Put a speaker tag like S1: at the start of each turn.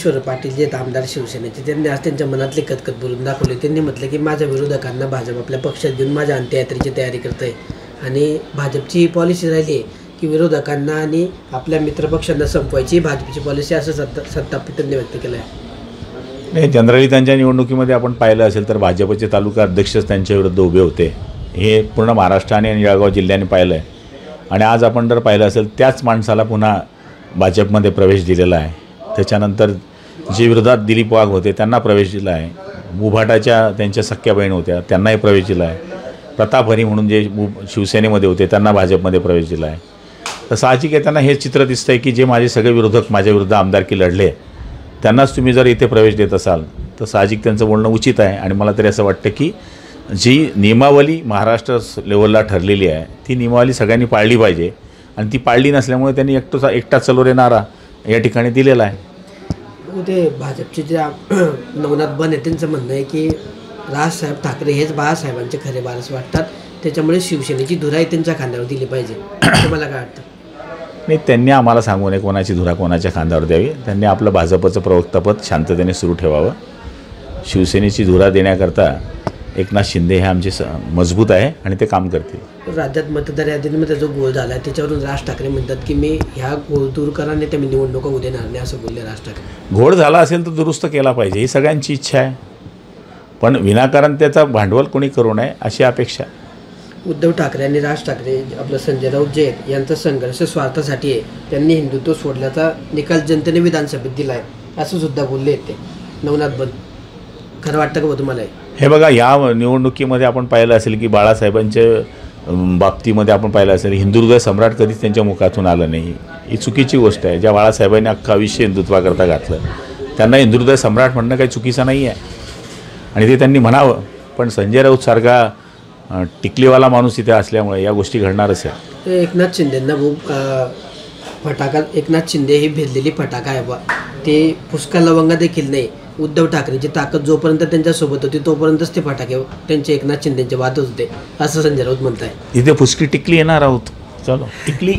S1: ईश्वर पाटील जे आमदार शिवसेनेचे, त्यांनी आज त्यांच्या मनातले कतकत बोलून दाखवले. त्यांनी म्हटलं की माझ्या विरोधकांना भाजप आपल्या पक्षात घेऊन माझ्या अंत्ययात्रेची तयारी करत आहे. आणि भाजपची पॉलिसी राहिली आहे की विरोधकांना आणि आपल्या मित्रपक्षांना संपवायची भाजपची पॉलिसी, असं सत्तापीठ त्यांनी व्यक्त केलं आहे.
S2: नाही, जनरली त्यांच्या निवडणुकीमध्ये आपण पाहिलं असेल तर भाजपचे तालुका अध्यक्षच त्यांच्या विरुद्ध उभे होते. हे पूर्ण महाराष्ट्राने आणि जळगाव जिल्ह्याने पाहिलं आहे. आणि आज आपण जर पाहिलं असेल त्याच माणसाला पुन्हा भाजपमध्ये प्रवेश दिलेला आहे. त्याच्यानंतर जे विरोधात दिलीप वाघ होते त्यांना प्रवेश दिला आहे. मुभाटाच्या त्यांच्या सख्या बहीण होत्या त्यांनाही प्रवेश दिला आहे. प्रताप हरी म्हणून जे शिवसेनेमध्ये होते त्यांना भाजपमध्ये प्रवेश दिला आहे. तर साहजिक आहे त्यांना हे चित्र दिसतं आहे की जे माझे सगळे विरोधक माझ्या विरुद्ध आमदारकी लढले त्यांनाच तुम्ही जर इथे प्रवेश देत असाल तर साहजिक त्यांचं बोलणं उचित आहे. आणि मला तरी असं वाटतं की जी नियमावली महाराष्ट्र लेवलला ठरलेली आहे ती नियमावली सगळ्यांनी पाळली पाहिजे. आणि ती पाळली नसल्यामुळे त्यांनी एकटा चलोरे नारा या ठिकाणी दिलेला आहे.
S1: ते भाजपचे जे नवनाथ बन आहे त्यांचं म्हणणं आहे की राजसाहेब ठाकरे हेच बाळासाहेबांचे खरे वारस वाटतात, त्याच्यामुळे शिवसेनेची धुराई त्यांच्या खांद्यावर दिली पाहिजे. तुम्हाला काय वाटतं?
S2: नाही, त्यांनी आम्हाला सांगू नये कोणाची धुरा कोणाच्या खांद्यावर द्यावी. त्यांनी आपलं भाजपचं प्रवक्तापद शांततेने सुरू ठेवावं. शिवसेनेची धुरा देण्याकरता एकनाथ शिंदे हे आमचे मजबूत आहे आणि ते काम करतील.
S1: राज्यात मतदार यादीमध्ये जो गोळ झाला आहे त्याच्यावरून राज ठाकरे म्हणतात की मी ह्या गोळ दूर करा नाही तर मी निवडणुका उद्या देणार नाही, असं बोलले राज ठाकरे.
S2: घोळ झाला असेल तर दुरुस्त केला पाहिजे ही सगळ्यांची इच्छा आहे. पण विनाकारण त्याचा भांडवल कोणी करू नये अशी अपेक्षा.
S1: उद्धव ठाकरे आणि राज ठाकरे आपलं संजय राऊत जे आहेत यांचा संघर्ष स्वार्थासाठी आहे. त्यांनी हिंदुत्व सोडल्याचा निकाल जनतेने विधानसभेत दिला आहे असं सुद्धा बोलले आहेत ते नवनाथ बन. खरं वाटतं का तुम्हाला?
S2: हे बघा, या निवडणुकीमध्ये आपण पाहिलं असेल की बाळासाहेबांच्या बाबतीमध्ये आपण पाहिलं असेल हिंदुत्व सम्राट कधीच त्यांच्या मुखातून आलं नाही. ही चुकीची गोष्ट आहे. ज्या बाळासाहेबांनी अख्खं आयुष्य हिंदुत्वाकरता घातलं त्यांना हिंदुत्व सम्राट म्हणणं काही चुकीचं नाही आहे आणि ते त्यांनी म्हणावं. पण संजय राऊतसारखा टिकलीवाला माणूस इथे असल्यामुळे या गोष्टी घडणारच आहे.
S1: एकनाथ शिंदेंना फटाका, एकनाथ शिंदे ही भेदलेली फटाका आहे बा, ते फुसका लवंगा देखील नाही. उद्धव ठाकरेंची ताकद जोपर्यंत त्यांच्यासोबत होती तोपर्यंतच ते फटाके त्यांचे एकनाथ शिंदेचे वादच होते असं संजय राऊत म्हणत आहे.
S2: इथे फुसकी टिकली येणार आहोत. चलो टिकली.